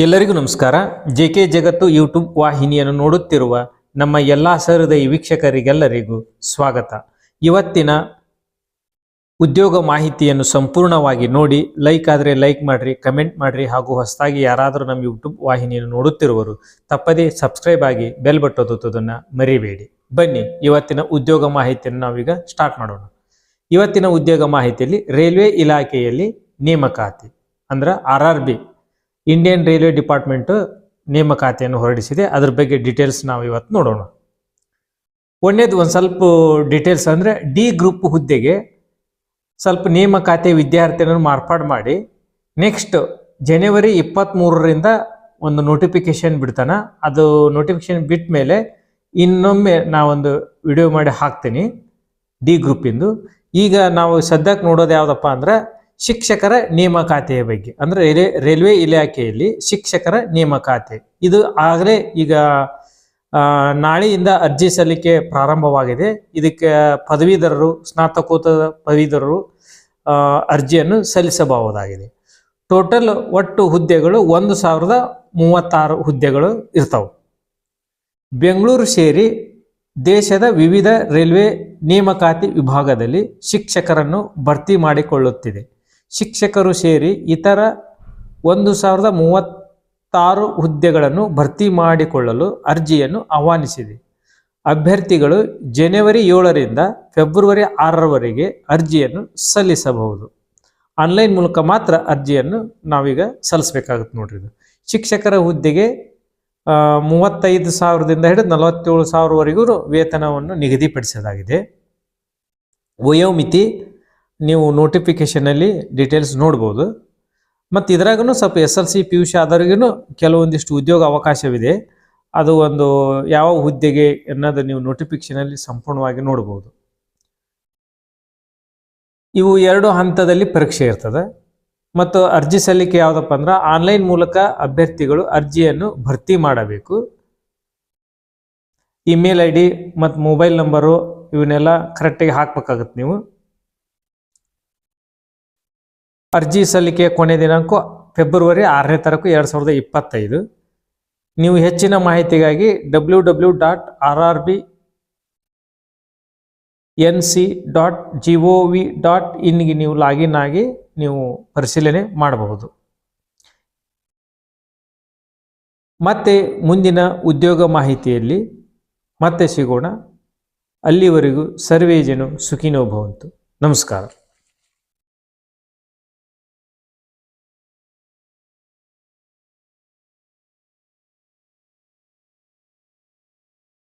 ಎಲ್ಲರಿಗೂ ನಮಸ್ಕಾರ. ಜೆಕೆ ಜಗತ್ತು ಯೂಟ್ಯೂಬ್ ವಾಹಿನಿಯನ್ನು ನೋಡುತ್ತಿರುವ ನಮ್ಮ ಎಲ್ಲ ಸಹೃದಯ ವೀಕ್ಷಕರಿಗೆಲ್ಲರಿಗೂ ಸ್ವಾಗತ. ಇವತ್ತಿನ ಉದ್ಯೋಗ ಮಾಹಿತಿಯನ್ನು ಸಂಪೂರ್ಣವಾಗಿ ನೋಡಿ, ಲೈಕ್ ಆದರೆ ಲೈಕ್ ಮಾಡ್ರಿ, ಕಮೆಂಟ್ ಮಾಡ್ರಿ, ಹಾಗೂ ಹೊಸದಾಗಿ ಯಾರಾದರೂ ನಮ್ಮ ಯೂಟ್ಯೂಬ್ ವಾಹಿನಿಯನ್ನು ನೋಡುತ್ತಿರುವರು ತಪ್ಪದೇ ಸಬ್ಸ್ಕ್ರೈಬ್ ಆಗಿ ಬೆಲ್ ಬಟನ್ ಒತ್ತುವುದನ್ನು ಮರಿಬೇಡಿ. ಬನ್ನಿ ಇವತ್ತಿನ ಉದ್ಯೋಗ ಮಾಹಿತಿಯನ್ನು ನಾವೀಗ ಸ್ಟಾರ್ಟ್ ಮಾಡೋಣ. ಇವತ್ತಿನ ಉದ್ಯೋಗ ಮಾಹಿತಿಯಲ್ಲಿ ರೈಲ್ವೆ ಇಲಾಖೆಯಲ್ಲಿ ನೇಮಕಾತಿ ಅಂದ್ರೆ RRB ಇಂಡಿಯನ್ ರೈಲ್ವೆ ಡಿಪಾರ್ಟ್ಮೆಂಟ್ ನೇಮಕಾತಿಯನ್ನು ಹೊರಡಿಸಿದೆ. ಅದ್ರ ಬಗ್ಗೆ ಡೀಟೇಲ್ಸ್ ನಾವು ಇವತ್ತು ನೋಡೋಣ. ಒಂದೇದು ಒಂದು ಸ್ವಲ್ಪ ಡೀಟೇಲ್ಸ್ ಅಂದರೆ ಡಿ ಗ್ರೂಪ್ ಹುದ್ದೆಗೆ ಸ್ವಲ್ಪ ನೇಮಕಾತಿ ವಿದ್ಯಾರ್ಥಿಯನ್ನು ಮಾರ್ಪಾಡು ಮಾಡಿ ನೆಕ್ಸ್ಟ್ ಜನವರಿ 23ರಿಂದ ಒಂದು ನೋಟಿಫಿಕೇಶನ್ ಬಿಡ್ತಾನ. ಅದು ನೋಟಿಫಿಕೇಶನ್ ಬಿಟ್ಟ ಮೇಲೆ ಇನ್ನೊಮ್ಮೆ ನಾವೊಂದು ವಿಡಿಯೋ ಮಾಡಿ ಹಾಕ್ತೀನಿ ಡಿ ಗ್ರೂಪಿಂದು. ಈಗ ನಾವು ಸದ್ಯಕ್ಕೆ ನೋಡೋದು ಯಾವುದಪ್ಪ ಅಂದ್ರೆ ಶಿಕ್ಷಕರ ನೇಮಕಾತಿಯ ಬಗ್ಗೆ, ಅಂದ್ರೆ ರೈಲ್ವೆ ಇಲಾಖೆಯಲ್ಲಿ ಶಿಕ್ಷಕರ ನೇಮಕಾತಿ. ಇದು ಆಗಲೇ ಈಗ ನಾಳೆಯಿಂದ ಅರ್ಜಿ ಸಲ್ಲಿಕೆ ಪ್ರಾರಂಭವಾಗಿದೆ. ಇದಕ್ಕೆ ಪದವೀಧರರು, ಸ್ನಾತಕೋತ್ತರ ಪದವೀಧರರು ಅರ್ಜಿಯನ್ನು ಸಲ್ಲಿಸಬಹುದಾಗಿದೆ. ಟೋಟಲ್ ಒಟ್ಟು ಹುದ್ದೆಗಳು 1036 ಹುದ್ದೆಗಳು ಇರ್ತಾವೆ. ಬೆಂಗಳೂರು ಸೇರಿ ದೇಶದ ವಿವಿಧ ರೈಲ್ವೆ ನೇಮಕಾತಿ ವಿಭಾಗದಲ್ಲಿ ಶಿಕ್ಷಕರನ್ನು ಭರ್ತಿ ಮಾಡಿಕೊಳ್ಳುತ್ತಿದೆ. ಶಿಕ್ಷಕರು ಸೇರಿ ಇತರ 1036 ಹುದ್ದೆಗಳನ್ನು ಭರ್ತಿ ಮಾಡಿಕೊಳ್ಳಲು ಅರ್ಜಿಯನ್ನು ಆಹ್ವಾನಿಸಿದೆ. ಅಭ್ಯರ್ಥಿಗಳು ಜನವರಿ 7ರಿಂದ ಫೆಬ್ರವರಿ 6ರವರೆಗೆ ಅರ್ಜಿಯನ್ನು ಸಲ್ಲಿಸಬಹುದು. ಆನ್ಲೈನ್ ಮೂಲಕ ಮಾತ್ರ ಅರ್ಜಿಯನ್ನು ನಾವೀಗ ಸಲ್ಲಿಸಬೇಕಾಗುತ್ತೆ ನೋಡ್ರಿ. ಇದು ಶಿಕ್ಷಕರ ಹುದ್ದೆಗೆ 35,000ದಿಂದ ಹಿಡಿದು 47,000ವರೆಗೂ ವೇತನವನ್ನು ನಿಗದಿಪಡಿಸಲಾಗಿದೆ. ವಯೋಮಿತಿ ನೀವು ನೋಟಿಫಿಕೇಶನಲ್ಲಿ ಡೀಟೇಲ್ಸ್ ನೋಡ್ಬೋದು. ಮತ್ತು ಇದ್ರಾಗೂ ಸ್ವಲ್ಪ SLC PUC ಆದವ್ರಿಗೂ ಕೆಲವೊಂದಿಷ್ಟು ಉದ್ಯೋಗ ಅವಕಾಶವಿದೆ. ಅದು ಒಂದು ಯಾವ ಹುದ್ದೆಗೆ ಅನ್ನೋದು ನೀವು ನೋಟಿಫಿಕೇಶನಲ್ಲಿ ಸಂಪೂರ್ಣವಾಗಿ ನೋಡ್ಬೋದು. ಇವು 2 ಹಂತದಲ್ಲಿ ಪರೀಕ್ಷೆ ಇರ್ತದೆ. ಮತ್ತು ಅರ್ಜಿ ಸಲ್ಲಿಕೆ ಯಾವುದಪ್ಪ ಅಂದ್ರೆ ಆನ್ಲೈನ್ ಮೂಲಕ ಅಭ್ಯರ್ಥಿಗಳು ಅರ್ಜಿಯನ್ನು ಭರ್ತಿ ಮಾಡಬೇಕು. ಇಮೇಲ್ ID ಮತ್ತು ಮೊಬೈಲ್ ನಂಬರು ಇವನ್ನೆಲ್ಲ ಕರೆಕ್ಟಾಗಿ ಹಾಕ್ಬೇಕಾಗತ್ತೆ. ನೀವು ಅರ್ಜಿ ಸಲ್ಲಿಕೆಯ ಕೊನೆ ದಿನಾಂಕ ಫೆಬ್ರವರಿ 6ನೇ ತಾರೀಕು 2025. ನೀವು ಹೆಚ್ಚಿನ ಮಾಹಿತಿಗಾಗಿ www.rrbnc.gov.in ನೀವು ಲಾಗಿನ್ ಆಗಿ ನೀವು ಪರಿಶೀಲನೆ ಮಾಡಬಹುದು. ಮತ್ತೆ ಮುಂದಿನ ಉದ್ಯೋಗ ಮಾಹಿತಿಯಲ್ಲಿ ಮತ್ತೆ ಸಿಗೋಣ. ಅಲ್ಲಿವರೆಗೂ ಸರ್ವೇ ಜನ ಸುಖಿನೋ ಭವಂತು. ನಮಸ್ಕಾರ.